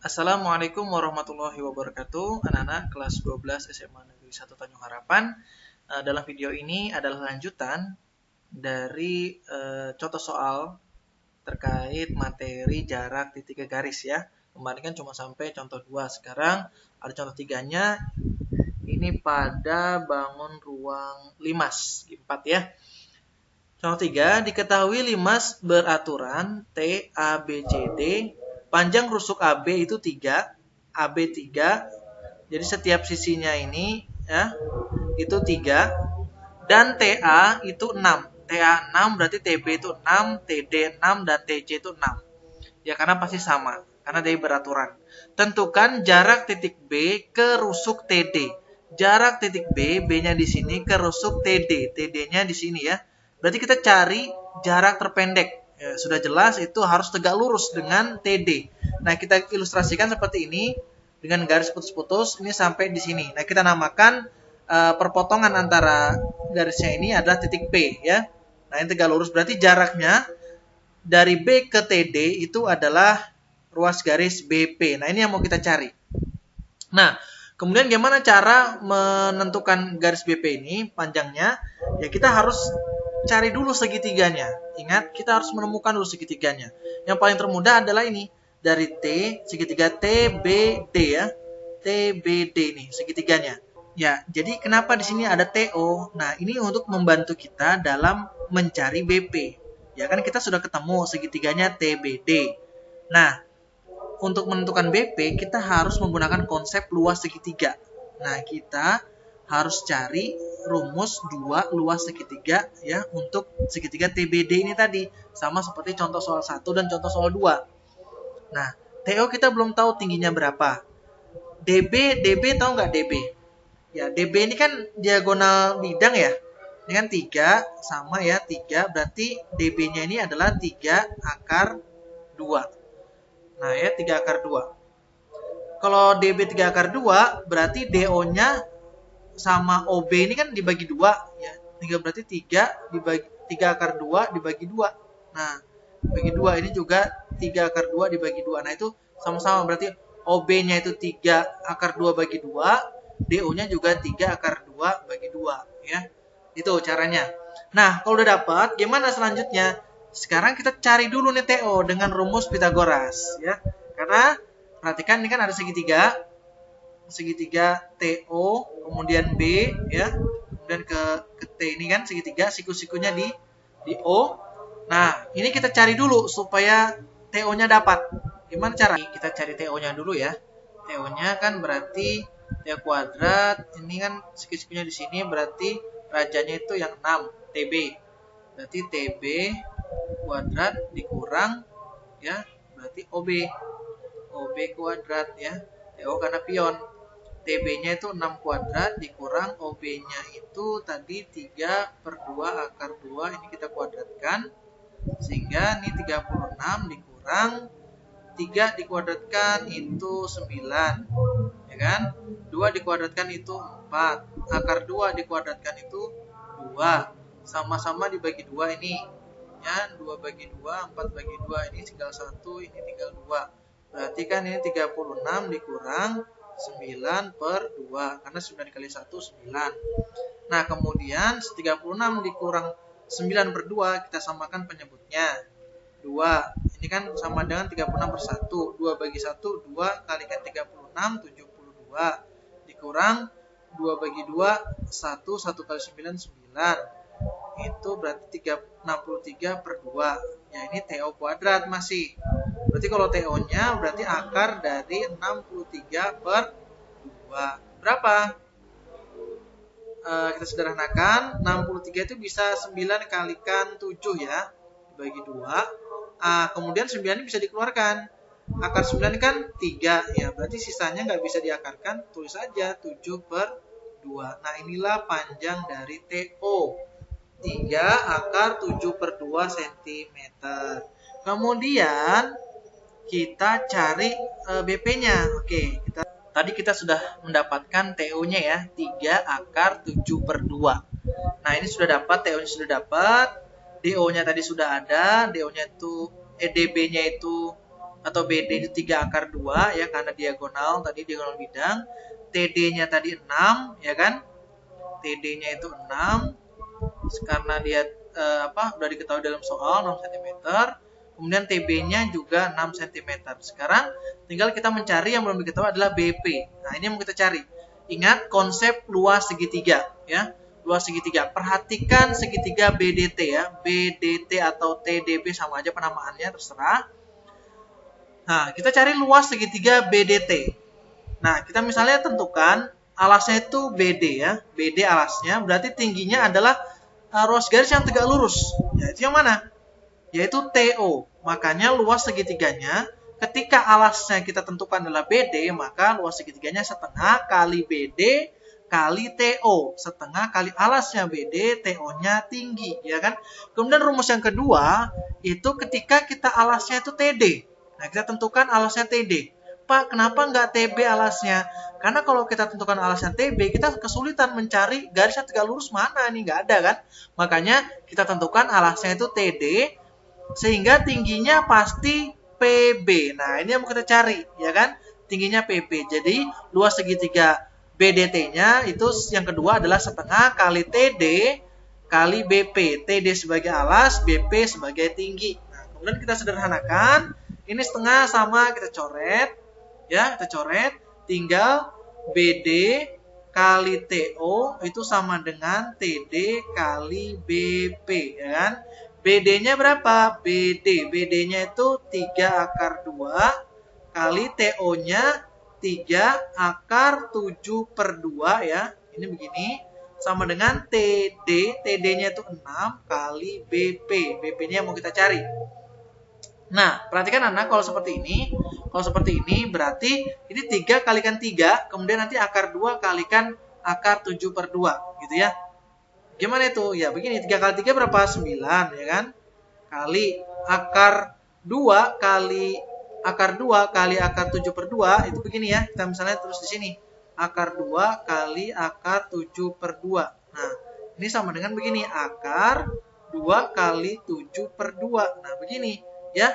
Assalamualaikum warahmatullahi wabarakatuh, anak-anak kelas 12 SMA Negeri 1 Tanjung Harapan. Dalam video ini adalah lanjutan dari contoh soal terkait materi jarak titik ke garis ya. Kemarin kan cuma sampai contoh 2, sekarang ada contoh 3-nya. Ini pada bangun ruang limas 4 ya. Contoh 3, diketahui limas beraturan T, A, B, C, D. Panjang rusuk AB itu 3, AB 3. Jadi setiap sisinya ini ya, itu 3. Dan TA itu 6. TA 6 berarti TB itu 6, TD 6, dan TC itu 6. Ya karena pasti sama, karena dia beraturan. Tentukan jarak titik B ke rusuk TD. Jarak titik B, B-nya di sini, ke rusuk TD. TD-nya di sini ya. Berarti kita cari jarak terpendek. Ya, sudah jelas itu harus tegak lurus dengan TD. Nah, kita ilustrasikan seperti ini dengan garis putus-putus ini sampai di sini. Nah, kita namakan perpotongan antara garisnya ini adalah titik P ya. Nah, ini tegak lurus berarti jaraknya dari B ke TD itu adalah ruas garis BP. Nah, ini yang mau kita cari. Nah, kemudian gimana cara menentukan garis BP ini panjangnya? Ya, kita harus cari dulu segitiganya. Ingat, kita harus menemukan dulu segitiganya. Yang paling termudah adalah ini. Dari T, segitiga TBD ya. TBD nih, segitiganya. Ya, jadi kenapa di sini ada TO? Nah, ini untuk membantu kita dalam mencari BP. Ya kan kita sudah ketemu segitiganya TBD. Nah, untuk menentukan BP, kita harus menggunakan konsep luas segitiga. Nah, kita harus cari rumus 2 luas segitiga ya untuk segitiga TBD ini tadi. Sama seperti contoh soal 1 dan contoh soal 2. Nah, TO kita belum tahu tingginya berapa. DB tahu nggak DB? Ya, DB ini kan diagonal bidang ya. Ini kan 3 sama ya, 3 berarti DB-nya ini adalah 3 akar 2. Nah, ya 3 akar 2. Kalau DB 3 akar 2 berarti DO-nya sama OB ini kan dibagi 2 ya. 3 berarti 3 dibagi 3 akar 2 dibagi 2. Nah, bagi 2 ini juga 3 akar 2 dibagi 2. Nah, itu sama-sama berarti OB-nya itu 3 akar 2 bagi 2, DO-nya juga 3 akar 2 bagi 2 ya. Itu caranya. Nah, kalau udah dapat, gimana selanjutnya? Sekarang kita cari dulu nih TO dengan rumus Pitagoras ya. Karena perhatikan ini kan ada segitiga TO, kemudian B ya, kemudian ke T ini kan segitiga, siku-sikunya di O. Nah, ini kita cari dulu supaya TO-nya dapat. Gimana cara? Kita cari TO-nya dulu ya. TO-nya kan berarti T kuadrat, ini kan siku-sikunya di sini berarti rajanya itu yang 6, TB. Berarti TB kuadrat dikurang ya, berarti OB. OB kuadrat ya. TO karena pion. TB-nya itu 6 kuadrat dikurang OB-nya itu tadi 3 per 2 akar 2. Ini kita kuadratkan. Sehingga ini 36 dikurang 3 dikuadratkan itu 9. Ya kan? 2 dikuadratkan itu 4. Akar 2 dikuadratkan itu 2. Sama-sama dibagi 2 ini. Ya, 2 bagi 2, 4 bagi 2. Ini tinggal 1, ini tinggal 2. Berarti kan ini 36 dikurang 9 per 2. Karena 9 kali 1, 9. Nah, kemudian 36 dikurang 9 per 2, kita samakan penyebutnya. 2. Ini kan sama dengan 36 per 1. 2 bagi 1, 2 kalikan 36, 72. Dikurang 2 bagi 2, 1. 1 kali 9, 9. Itu berarti 63 per 2. Ya, ini TO kuadrat masih. Berarti kalau TO-nya berarti akar dari 63 per 2. Berapa? Kita sederhanakan. 63 itu bisa 9 kalikan 7 ya. Dibagi 2. Kemudian 9 ini bisa dikeluarkan. Akar 9 kan 3. Ya, berarti sisanya nggak bisa diakarkan. Tulis saja 7 per 2. Nah, inilah panjang dari TO. 3 akar 7 per 2 cm. Kemudian kita cari BP-nya. Oke, tadi kita sudah mendapatkan TO-nya ya, 3 akar 7 per 2. Nah, ini sudah dapat, TO-nya sudah dapat. DO-nya tadi sudah ada, DO-nya itu DB-nya itu atau BD itu 3 akar 2 ya, karena diagonal tadi, diagonal bidang. TD-nya tadi 6 ya kan, TD-nya itu 6 karena dia udah diketahui dalam soal 6 cm. Kemudian TB-nya juga 6 cm. Sekarang tinggal kita mencari yang belum diketahui adalah BP. Nah, ini yang mau kita cari. Ingat konsep luas segitiga ya. Luas segitiga. Perhatikan segitiga BDT ya. BDT atau TDB sama aja penamaannya, terserah. Nah, kita cari luas segitiga BDT. Nah, kita misalnya tentukan alasnya itu BD ya. BD alasnya, berarti tingginya adalah ruas garis yang tegak lurus. Yaitu yang mana? Yaitu TO. Makanya luas segitiganya, ketika alasnya kita tentukan adalah BD, maka luas segitiganya setengah kali BD kali TO. Setengah kali alasnya BD, TO-nya tinggi, ya kan? Kemudian rumus yang kedua, itu ketika kita alasnya itu TD. Nah, kita tentukan alasnya TD. Pak, kenapa nggak TB alasnya? Karena kalau kita tentukan alasnya TB, kita kesulitan mencari garisnya tegak lurus mana nih, nggak ada kan? Makanya kita tentukan alasnya itu TD, sehingga tingginya pasti PB. Nah, ini yang mau kita cari, ya kan? Tingginya PB. Jadi, luas segitiga BDT-nya itu yang kedua adalah setengah kali TD kali BP. TD sebagai alas, BP sebagai tinggi. Nah, kemudian kita sederhanakan. Ini setengah sama kita coret. Ya, kita coret. Tinggal BD kali TO itu sama dengan TD kali BP, ya kan? BD-nya berapa? BD-nya itu 3 akar 2 kali TO-nya 3 akar 7 per 2 ya. Ini begini. Sama dengan TD. TD-nya itu 6 kali BP. BP-nya mau kita cari. Nah, perhatikan anak, kalau seperti ini. Kalau seperti ini berarti ini 3 kalikan 3. Kemudian nanti akar 2 kalikan akar 7 per 2. Gitu ya. Gimana itu? Ya begini, 3 kali 3 berapa? 9 ya kan? Kali akar 2 kali akar 2 kali akar 7 per 2 itu begini ya. Kita misalnya terus di sini. Akar 2 kali akar 7 per 2. Nah, ini sama dengan begini. Akar 2 kali 7 per 2. Nah, begini ya.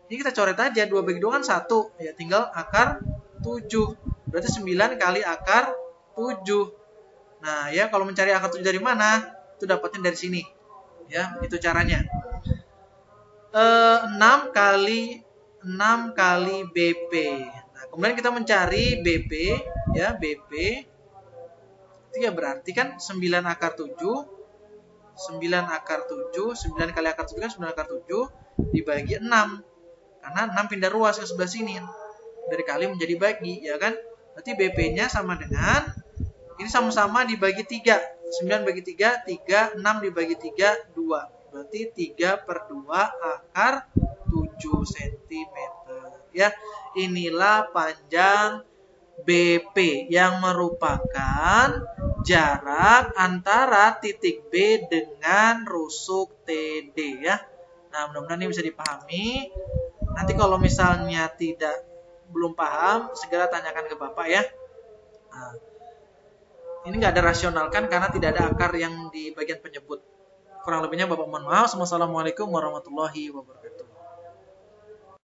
Ini kita coret aja. 2 bagi 2 kan 1. Ya, tinggal akar 7. Berarti 9 kali akar 7. Nah, ya kalau mencari akar 7 dari mana? Itu dapatnya dari sini. Ya, itu caranya. 6 kali BP. Nah, kemudian kita mencari BP, ya, BP. Itu ya berarti kan 9 akar 7. 9 akar 7, 9 kali akar 7 kan 9 akar 7 dibagi 6. Karena 6 pindah ruas ke sebelah sini. Dari kali menjadi bagi, ya kan? Berarti BP-nya sama dengan ini sama-sama dibagi 3. 9 bagi 3, 3. 6 dibagi 3, 2. Berarti 3 per 2 akar 7 cm. Ya, inilah panjang BP yang merupakan jarak antara titik B dengan rusuk TD ya. Nah, mudah-mudahan ini bisa dipahami. Nanti kalau misalnya belum paham, segera tanyakan ke Bapak ya. Nah, ini nggak ada rasionalkan karena tidak ada akar yang di bagian penyebut. Kurang lebihnya Bapak mohon maaf. Wassalamualaikum warahmatullahi wabarakatuh.